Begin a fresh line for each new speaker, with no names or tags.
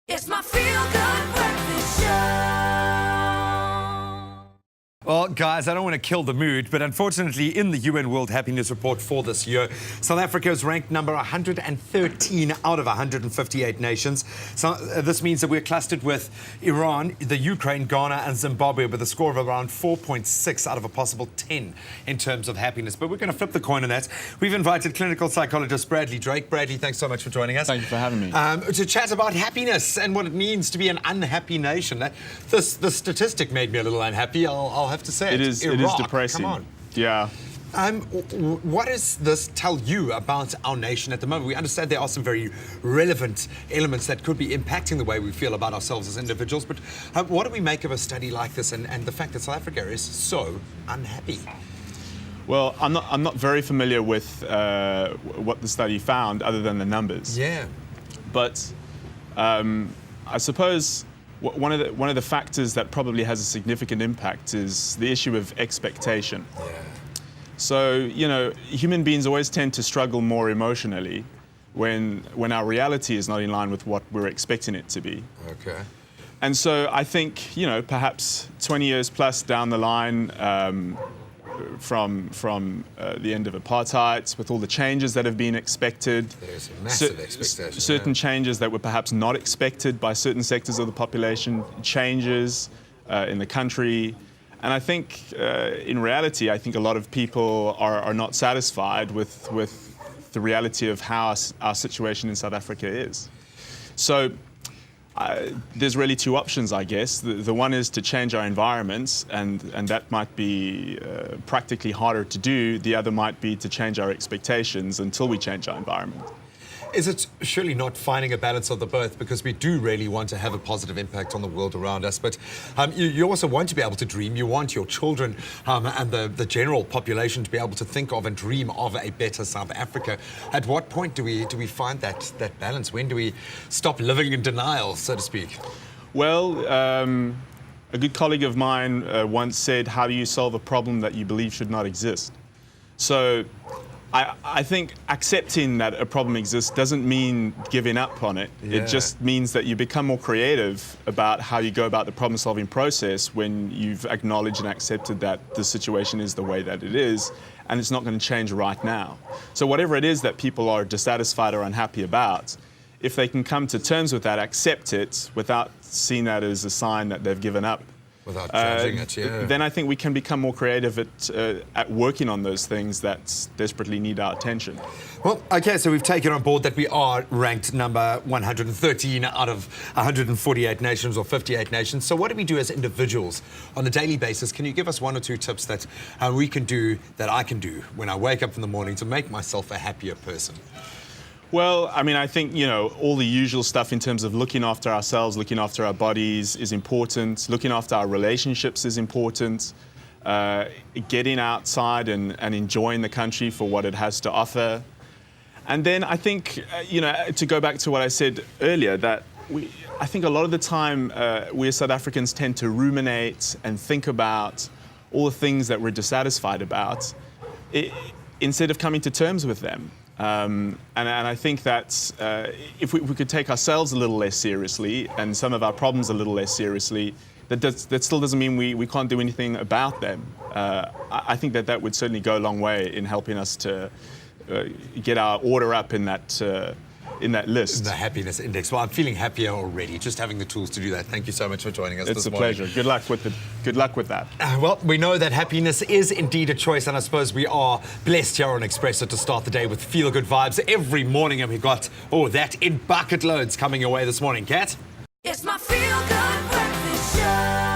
It's my feel-good breakfast show.
Well, guys, I don't want to kill the mood, but unfortunately, in the UN World Happiness Report for this year, South Africa is ranked number 113 out of 158 nations. So this means that we're clustered with Iran, the Ukraine, Ghana, and Zimbabwe with a score of around 4.6 out of a possible 10 in terms of happiness. But we're going to flip the coin on that. We've invited clinical psychologist Bradley Drake. Bradley, thanks so much for joining us.
Thank you for having me.
To chat about happiness and what it means to be an unhappy nation. The statistic made me a little unhappy. I'll have to say
it is depressing.
Come on.
Yeah.
What does this tell you about our nation at the moment? We understand there are some very relevant elements that could be impacting the way we feel about ourselves as individuals, but what do we make of a study like this and the fact that South Africa is so unhappy?
Well, I'm not very familiar with what the study found other than the numbers.
Yeah.
But I suppose one of the factors that probably has a significant impact is the issue of expectation.
Yeah.
So, you know, human beings always tend to struggle more emotionally when our reality is not in line with what we're expecting it to be.
Okay.
And so I think, you know, perhaps 20 years plus down the line, from the end of apartheid, with all the changes that have been expected.
There's a massive expectation.
Certain changes that were perhaps not expected by certain sectors of the population, changes in the country. And I think, in reality, I think a lot of people are not satisfied with the reality of how our situation in South Africa is. So there's really two options, I guess. The one is to change our environments, and that might be practically harder to do. The other might be to change our expectations until we change our environment.
Is it surely not finding a balance of the both? Because we do really want to have a positive impact on the world around us, but you also want to be able to dream. You want your children and the general population to be able to think of and dream of a better South Africa. At what point do we find that balance? When do we stop living in denial, so to speak?
Well, a good colleague of mine once said, "How do you solve a problem that you believe should not exist?" So I think accepting that a problem exists doesn't mean giving up on it.
Yeah.
It just means that you become more creative about how you go about the problem-solving process when you've acknowledged and accepted that the situation is the way that it is, and it's not going to change right now. So whatever it is that people are dissatisfied or unhappy about, if they can come to terms with that, accept it without seeing that as a sign that they've given up,
without judging it, yeah.
Then I think we can become more creative at working on those things that desperately need our attention.
Well, okay, so we've taken on board that we are ranked number 113 out of 148 nations or 58 nations. So what do we do as individuals on a daily basis? Can you give us one or two tips that we can do, that I can do when I wake up in the morning to make myself a happier person?
Well, I mean, I think, you know, all the usual stuff in terms of looking after ourselves, looking after our bodies is important. Looking after our relationships is important. Getting outside and enjoying the country for what it has to offer. And then I think, you know, to go back to what I said earlier, that I think a lot of the time we as South Africans tend to ruminate and think about all the things that we're dissatisfied about instead of coming to terms with them. And I think that if we could take ourselves a little less seriously and some of our problems a little less seriously, that still doesn't mean we can't do anything about them. I think that would certainly go a long way in helping us to get our order up in that list.
The happiness index. Well, I'm feeling happier already, just having the tools to do that. Thank you so much for joining us this morning.
It's a pleasure. Good luck with that.
Well, we know that happiness is indeed a choice, and I suppose we are blessed here on Expresso to start the day with feel-good vibes every morning, and we've got, that in bucket loads coming your way this morning. Kat?
It's my feel-good breakfast show.